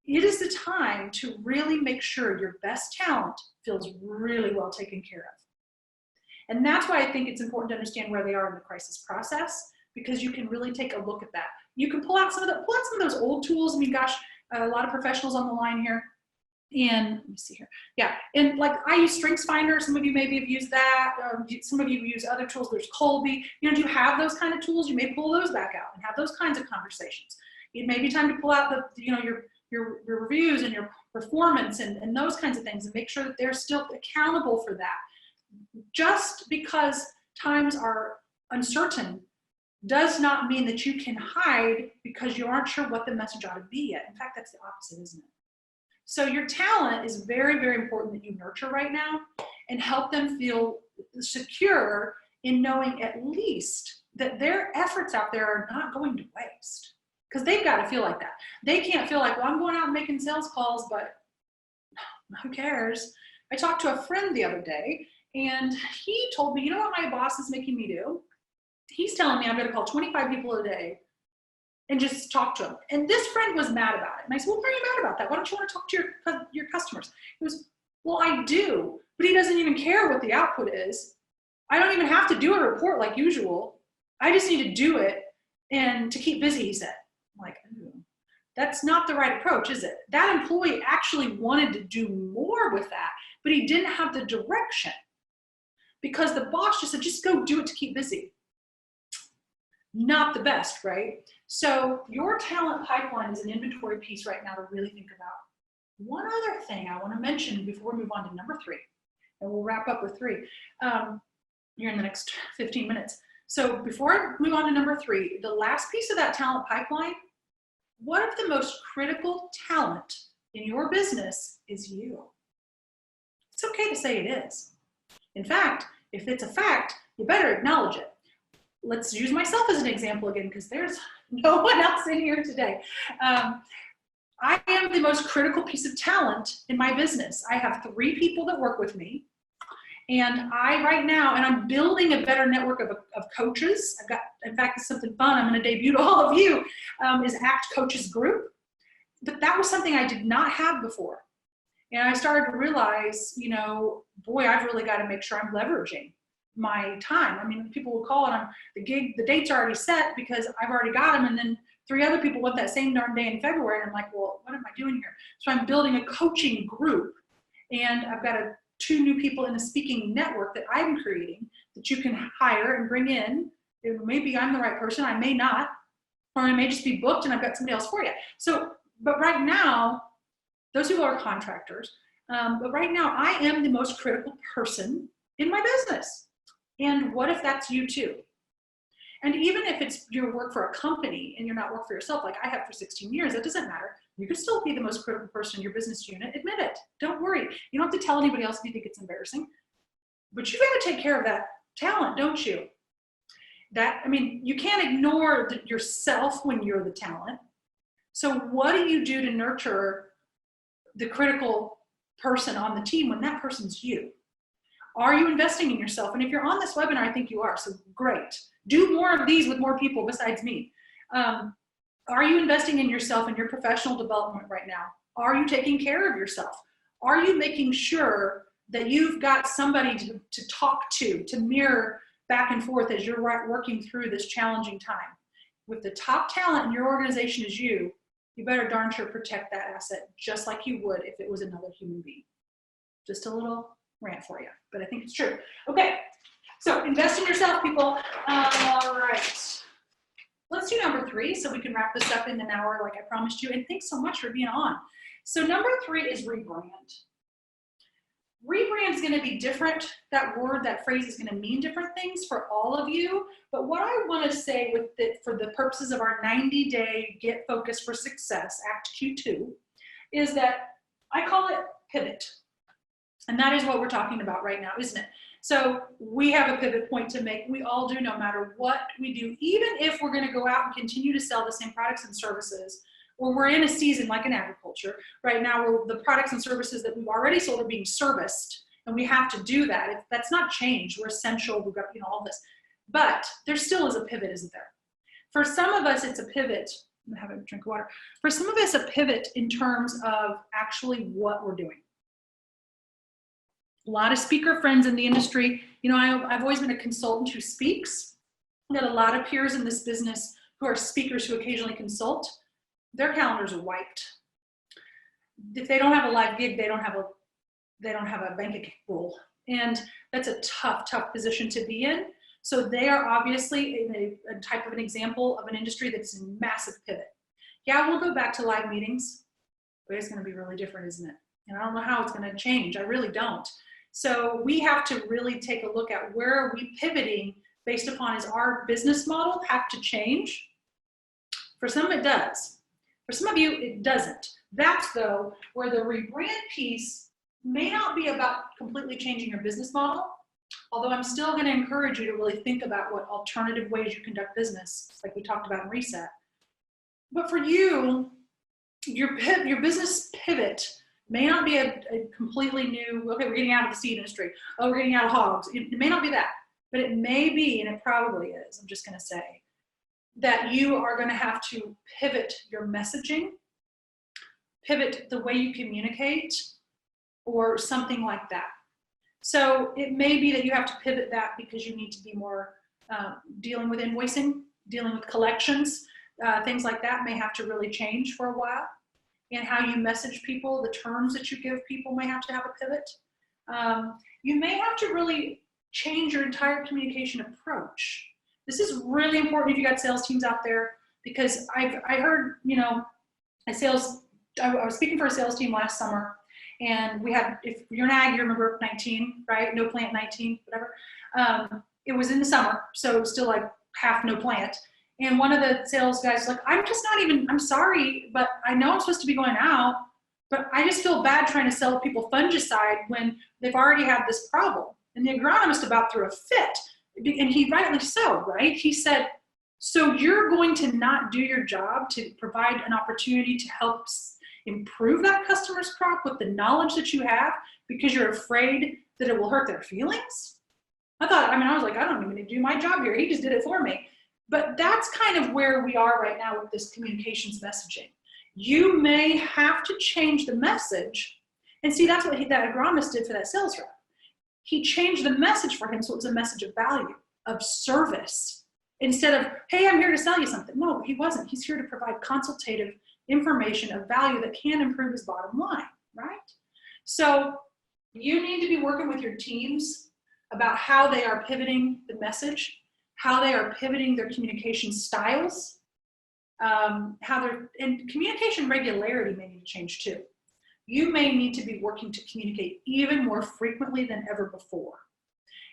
It is the time to really make sure your best talent feels really well taken care of. And that's why I think it's important to understand where they are in the crisis process, because you can really take a look at that. You can pull out some of those old tools. I mean, gosh, a lot of professionals on the line here. And let me see here. Yeah, and like I use StrengthsFinder. Some of you maybe have used that. Some of you use other tools. There's Colby. Do you have those kind of tools? You may pull those back out and have those kinds of conversations. It may be time to pull out your reviews and your performance and those kinds of things and make sure that they're still accountable for that. Just because times are uncertain does not mean that you can hide because you aren't sure what the message ought to be yet. In fact, that's the opposite, isn't it? So your talent is very, very important that you nurture right now and help them feel secure in knowing at least that their efforts out there are not going to waste. Because they've got to feel like that. They can't feel like, well, I'm going out and making sales calls, but Who cares? I talked to a friend the other day, and he told me, you know what my boss is making me do? He's telling me I'm going to call 25 people a day and just talk to them. And this friend was mad about it. And I said, well, why are you mad about that? Why don't you want to talk to your customers? He goes, well, I do, but he doesn't even care what the output is. I don't even have to do a report like usual. I just need to do it and to keep busy, he said. I'm like, ooh, that's not the right approach, is it? That employee actually wanted to do more with that, but he didn't have the direction because the boss just said, just go do it to keep busy. Not the best, right? So your talent pipeline is an inventory piece right now to really think about. One other thing I want to mention before we move on to number 3, and we'll wrap up with 3 here in the next 15 minutes. So before I move on to number 3, the last piece of that talent pipeline, what if the most critical talent in your business is you? It's okay to say it is. In fact, if it's a fact, you better acknowledge it. Let's use myself as an example again, because there's no one else in here today. I am the most critical piece of talent in my business. I have 3 people that work with me. And right now, and I'm building a better network of coaches. I've got, in fact, it's something fun I'm going to debut to all of you, is ACT Coaches Group. But that was something I did not have before. And I started to realize, you know, boy, I've really got to make sure I'm leveraging my time. I mean, people will call and the date's already set because I've already got them, and then 3 other people want that same darn day in February, and I'm like, well, what am I doing here? So I'm building a coaching group, and I've got 2 new people in a speaking network that I'm creating that you can hire and bring in. Maybe I'm the right person, I may not, or I may just be booked and I've got somebody else for you. So, but right now, those people are contractors, but right now I am the most critical person in my business. And what if that's you too? And even if it's your work for a company and you're not work for yourself, like I have for 16 years, that doesn't matter. You could still be the most critical person in your business unit. Admit it. Don't worry. You don't have to tell anybody else if you think it's embarrassing. But you've got to take care of that talent, don't you? I mean, you can't ignore yourself when you're the talent. So what do you do to nurture the critical person on the team when that person's you? Are you investing in yourself? And if you're on this webinar, I think you are, so great. Do more of these with more people besides me. Are you investing in yourself and your professional development right now? Are you taking care of yourself? Are you making sure that you've got somebody to talk to mirror back and forth as you're working through this challenging time? With the top talent in your organization is you better darn sure protect that asset just like you would if it was another human being. Just a little rant for you, but I think it's true. Okay, so invest in yourself, people. All right, let's do number 3 so we can wrap this up in an hour like I promised you, and thanks so much for being on. So number 3 is rebrand. Rebrand is going to be different. That word, that phrase is going to mean different things for all of you, but what I want to say with it for the purposes of our 90-day Get Focused for Success, Act Q2, is that I call it pivot. And that is what we're talking about right now, isn't it? So we have a pivot point to make. We all do, no matter what we do. Even if we're going to go out and continue to sell the same products and services, or we're in a season like in agriculture, right now where the products and services that we've already sold are being serviced, and we have to do that. That's not change. We're essential. We've got, all this. But there still is a pivot, isn't there? For some of us, it's a pivot. I'm going to have a drink of water. For some of us, a pivot in terms of actually what we're doing. A lot of speaker friends in the industry. I've always been a consultant who speaks. I've got a lot of peers in this business who are speakers who occasionally consult. Their calendars are wiped. If they don't have a live gig, they don't have a bank account roll. And that's a tough position to be in. So they are obviously in a type of an example of an industry that's in massive pivot. Yeah, we'll go back to live meetings, but it's going to be really different, isn't it? And I don't know how it's going to change. I really don't. So we have to really take a look at where are we pivoting based upon is our business model have to change? For some it does. For some of you, it doesn't. That's though where the rebrand piece may not be about completely changing your business model, although I'm still going to encourage you to really think about what alternative ways you conduct business, like we talked about in Reset. But for you, your business pivot May not be a completely new, okay, we're getting out of the seed industry. Oh, we're getting out of hogs. It may not be that, but it may be, and it probably is, I'm just going to say, that you are going to have to pivot your messaging, pivot the way you communicate, or something like that. So it may be that you have to pivot that because you need to be more dealing with invoicing, dealing with collections, things like that may have to really change for a while. And how you message people, the terms that you give people may have to have a pivot. You may have to really change your entire communication approach. This is really important if you got sales teams out there, because I heard, you know, I was speaking for a sales team last summer, and we had, if you're an ag, you remember 19, right? No plant 19, whatever. It was in the summer, so it was still like half no plant. And one of the sales guys was like, I'm sorry, but I know I'm supposed to be going out, but I just feel bad trying to sell people fungicide when they've already had this problem. And the agronomist about threw a fit, and he rightly so, right? He said, so you're going to not do your job to provide an opportunity to help improve that customer's crop with the knowledge that you have because you're afraid that it will hurt their feelings? I was like, I don't even need to do my job here. He just did it for me. But that's kind of where we are right now with this communications messaging. You may have to change the message. And see, that's what that agronomist did for that sales rep. He changed the message for him so it was a message of value, of service. Instead of, hey, I'm here to sell you something. No, he wasn't. He's here to provide consultative information of value that can improve his bottom line, right? So you need to be working with your teams about how they are pivoting the message, how they are pivoting their communication styles, and communication regularity may need to change too. You may need to be working to communicate even more frequently than ever before.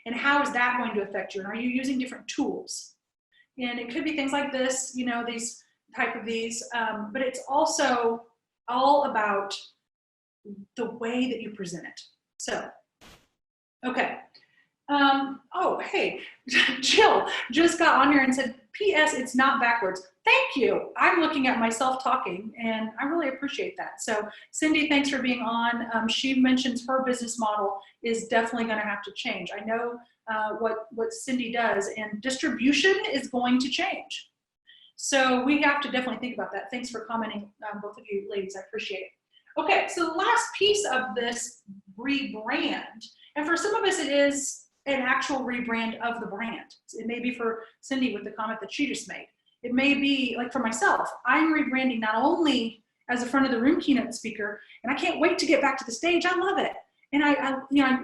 And how is that going to affect you? And are you using different tools? And it could be things like this, you know, these type of these, but it's also all about the way that you present it. So, okay. Oh, hey, Jill just got on here and said, P.S. it's not backwards. Thank you. I'm looking at myself talking, and I really appreciate that. So Cindy, thanks for being on. She mentions her business model is definitely going to have to change. I know what Cindy does, and distribution is going to change. So we have to definitely think about that. Thanks for commenting, both of you ladies. I appreciate it. Okay, so the last piece of this rebrand, and for some of us it is an actual rebrand of the brand. It may be for Cindy with the comment that she just made. It may be like for myself, I'm rebranding not only as a front of the room keynote speaker, and I can't wait to get back to the stage. I love it. And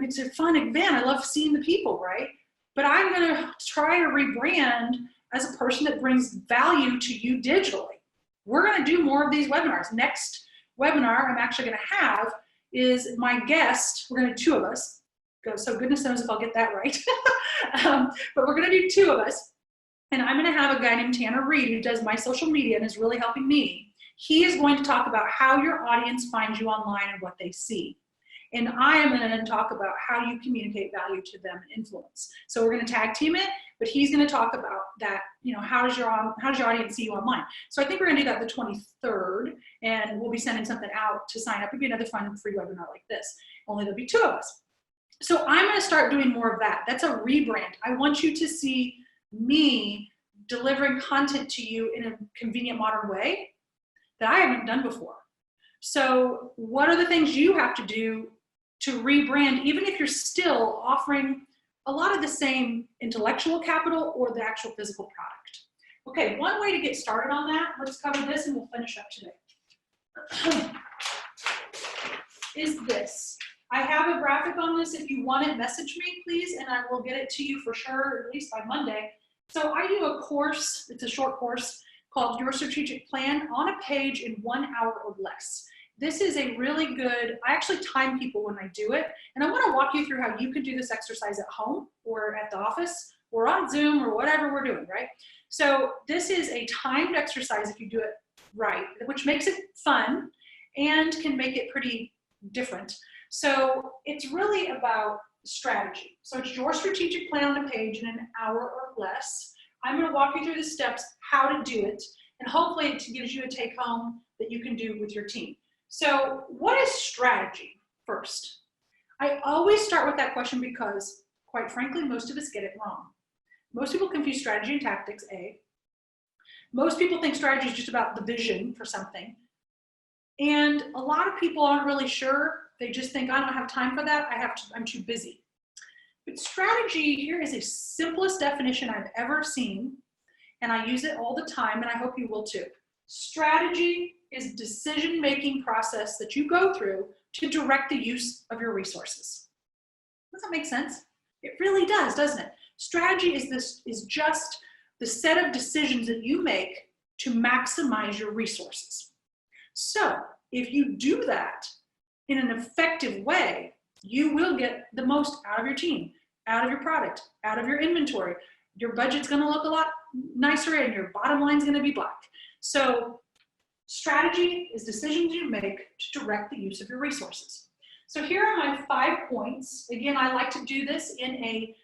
it's a fun event. I love seeing the people, right? But I'm gonna try to rebrand as a person that brings value to you digitally. We're gonna do more of these webinars. Next webinar I'm actually gonna have is my guest. We're gonna do 2 of us. So goodness knows if I'll get that right. But we're gonna do 2 of us. And I'm gonna have a guy named Tanner Reed who does my social media and is really helping me. He is going to talk about how your audience finds you online and what they see. And I am gonna talk about how you communicate value to them and influence. So we're gonna tag team it, but he's gonna talk about that, you know, how does your audience see you online? So I think we're gonna do that the 23rd, and we'll be sending something out to sign up. It'll be another fun free webinar like this, only there'll be 2 of us. So I'm gonna start doing more of that. That's a rebrand. I want you to see me delivering content to you in a convenient, modern way that I haven't done before. So what are the things you have to do to rebrand, even if you're still offering a lot of the same intellectual capital or the actual physical product? Okay, one way to get started on that, let's cover this and we'll finish up today, is this. I have a graphic on this. If you want it, message me, please, and I will get it to you for sure, at least by Monday. So I do a course, it's a short course called Your Strategic Plan on a page in 1 hour or less. This is a really good, I actually time people when I do it, and I want to walk you through how you can do this exercise at home or at the office or on Zoom or whatever we're doing, right? So this is a timed exercise if you do it right, which makes it fun and can make it pretty different. So it's really about strategy. So it's your strategic plan on a page in 1 hour or less. I'm going to walk you through the steps, how to do it, and hopefully it gives you a take home that you can do with your team. So what is strategy first? I always start with that question because, quite frankly, most of us get it wrong. Most people confuse strategy and tactics, A. Most people think strategy is just about the vision for something. And a lot of people aren't really sure. They just think, I don't have time for that. I'm too busy. But strategy here is the simplest definition I've ever seen. And I use it all the time, and I hope you will too. Strategy is a decision-making process that you go through to direct the use of your resources. Does that make sense? It really does, doesn't it? Strategy is just the set of decisions that you make to maximize your resources. So if you do that in an effective way, you will get the most out of your team, out of your product, out of your inventory. Your budget's going to look a lot nicer and your bottom line is going to be black. So strategy is decisions you make to direct the use of your resources. So here are my 5 points. Again, I like to do this in a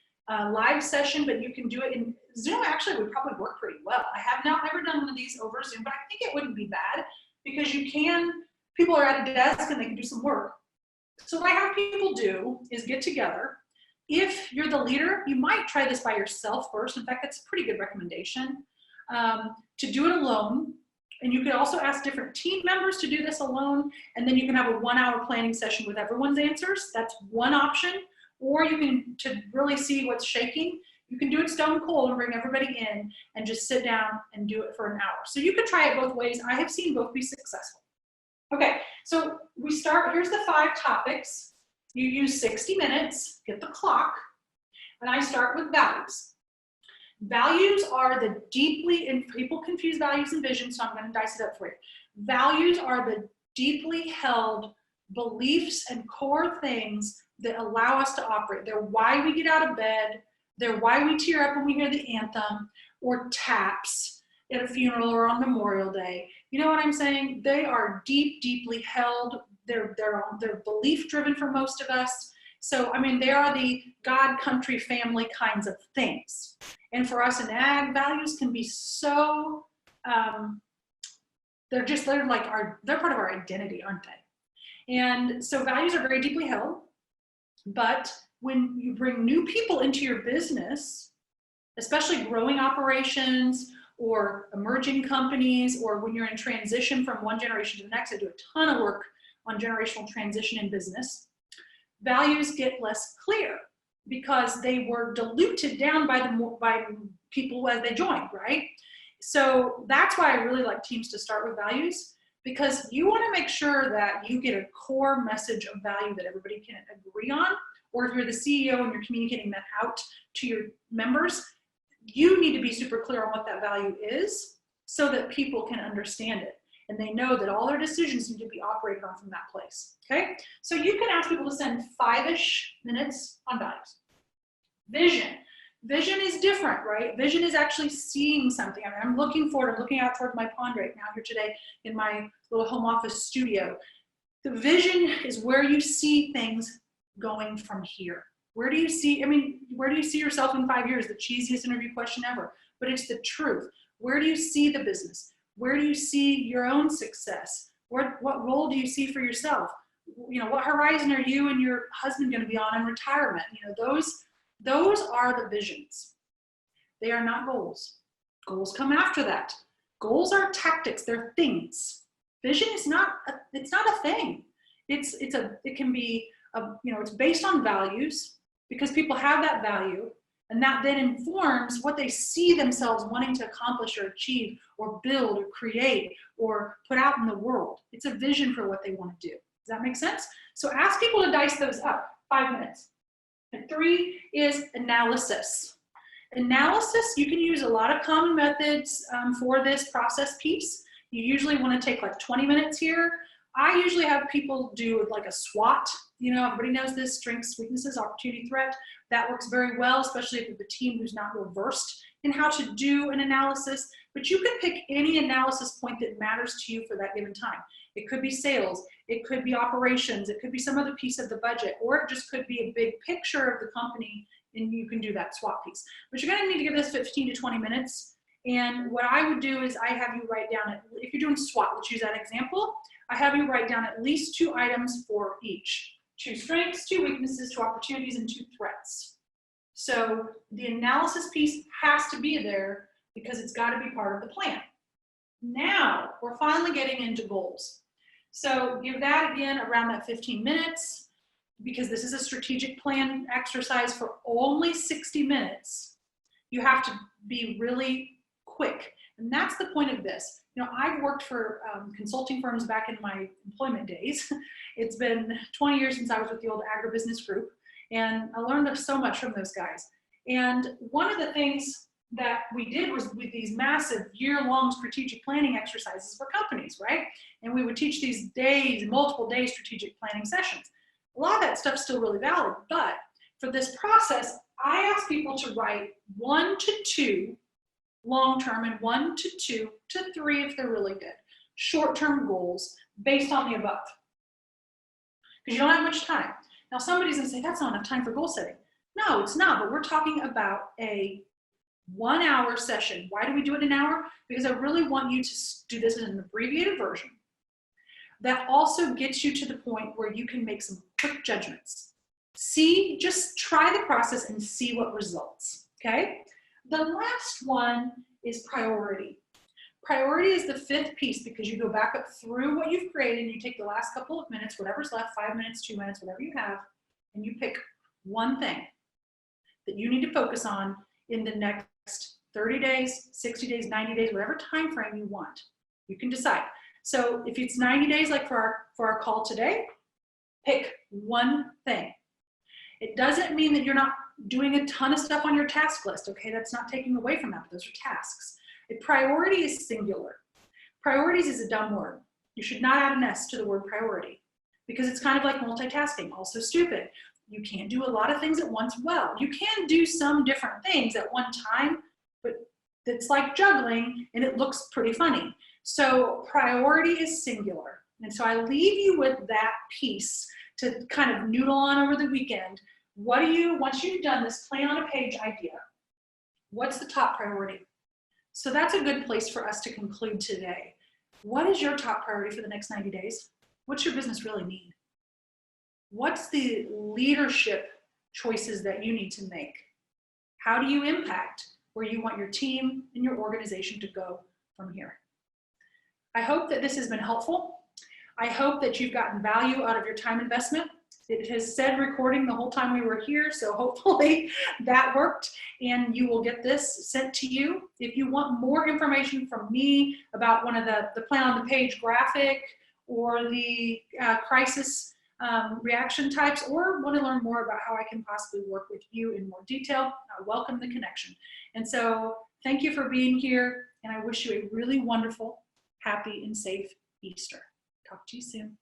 live session, but you can do it in Zoom. Actually would probably work pretty well. I have not ever done one of these over Zoom, but I think it wouldn't be bad because people are at a desk and they can do some work. So what I have people do is get together. If you're the leader, you might try this by yourself first. In fact, that's a pretty good recommendation. To do it alone. And you could also ask different team members to do this alone. And then you can have a 1-hour planning session with everyone's answers. That's one option. Or you can, to really see what's shaking, you can do it stone cold and bring everybody in and just sit down and do it for an hour. So you could try it both ways. I have seen both be successful. Okay, so we start, here's the 5 topics. You use 60 minutes, get the clock, and I start with values. Values are the deeply, and people confuse values and vision, so I'm going to dice it up for you. Values are the deeply held beliefs and core things that allow us to operate. They're why we get out of bed. They're why we tear up when we hear the anthem or taps at a funeral or on Memorial Day. You know what I'm saying? They are deeply held. They're belief driven for most of us. So, I mean, they are the God, country, family kinds of things. And for us in ag, values can be so, they're part of our identity, aren't they? And so values are very deeply held. But when you bring new people into your business, especially growing operations or emerging companies, or when you're in transition from one generation to the next, I do a ton of work on generational transition in business, values get less clear because they were diluted down by people as they joined, right? So that's why I really like teams to start with values, because you want to make sure that you get a core message of value that everybody can agree on, or if you're the CEO and you're communicating that out to your members, you need to be super clear on what that value is so that people can understand it. And they know that all their decisions need to be operated on from that place, okay? So you can ask people to spend 5-ish minutes on values. Vision. Vision is different, right? Vision is actually seeing something. I mean, I'm looking out toward my pond right now here today in my little home office studio. The vision is where you see things going from here. Where do you see yourself in 5 years? The cheesiest interview question ever, but it's the truth. Where do you see the business? Where do you see your own success? What role do you see for yourself? You know, what horizon are you and your husband going to be on in retirement? You know, those are the visions. They are not goals. Goals come after that. Goals are tactics. They're things. Vision is not. It's not a thing. It can be. It's based on values because people have that value. And that then informs what they see themselves wanting to accomplish or achieve or build or create or put out in the world. It's a vision for what they want to do. Does that make sense? So ask people to dice those up. 5 minutes. And 3 is analysis. Analysis, you can use a lot of common methods for this process piece. You usually want to take like 20 minutes here. I usually have people do like a SWOT. You know, everybody knows this: strengths, weaknesses, opportunity, threat. That works very well, especially if you have a team who's not well versed in how to do an analysis. But you can pick any analysis point that matters to you for that given time. It could be sales, it could be operations, it could be some other piece of the budget, or it just could be a big picture of the company, and you can do that SWOT piece. But you're going to need to give this 15 to 20 minutes. And what I would do is I have you write down, if you're doing SWOT, let's use that example, I have you write down at least 2 items for each. 2 strengths, 2 weaknesses, 2 opportunities, and 2 threats. So the analysis piece has to be there because it's got to be part of the plan. Now we're finally getting into goals. So give that again around that 15 minutes because this is a strategic plan exercise for only 60 minutes. You have to be really quick. And that's the point of this. You know, I've worked for consulting firms back in my employment days. It's been 20 years since I was with the old agribusiness group, and I learned so much from those guys. And one of the things that we did was with these massive year-long strategic planning exercises for companies, right? And we would teach these days, multiple day strategic planning sessions. A lot of that stuff's still really valid, but for this process, I ask people to write 1 to 2 long-term and 1 to 2 to 3 if they're really good, short-term goals based on the above. Because you don't have much time. Now somebody's gonna say, that's not enough time for goal setting. No, it's not, but we're talking about a 1-hour session. Why do we do it an hour? Because I really want you to do this in an abbreviated version that also gets you to the point where you can make some quick judgments. Just try the process and see what results, okay? The last one is priority. Priority is the 5th piece because you go back up through what you've created and you take the last couple of minutes, whatever's left, 5 minutes, 2 minutes, whatever you have, and you pick one thing that you need to focus on in the next 30 days, 60 days, 90 days, whatever time frame you want. You can decide. So if it's 90 days, like for our call today, pick one thing. It doesn't mean that you're not doing a ton of stuff on your task list, okay? That's not taking away from that, but those are tasks. A priority is singular. Priorities is a dumb word. You should not add an S to the word priority because it's kind of like multitasking, also stupid. You can't do a lot of things at once well. You can do some different things at one time, but it's like juggling and it looks pretty funny. So priority is singular. And so I leave you with that piece to kind of noodle on over the weekend. Once you've done this plan on a page idea, what's the top priority? So that's a good place for us to conclude today. What is your top priority for the next 90 days? What's your business really need? What's the leadership choices that you need to make? How do you impact where you want your team and your organization to go from here? I hope that this has been helpful. I hope that you've gotten value out of your time investment. It has said recording the whole time we were here, so hopefully that worked and you will get this sent to you. If you want more information from me about one of the plan on the page graphic or the crisis reaction types, or want to learn more about how I can possibly work with you in more detail, I welcome the connection. And so thank you for being here, and I wish you a really wonderful, happy, and safe Easter. Talk to you soon.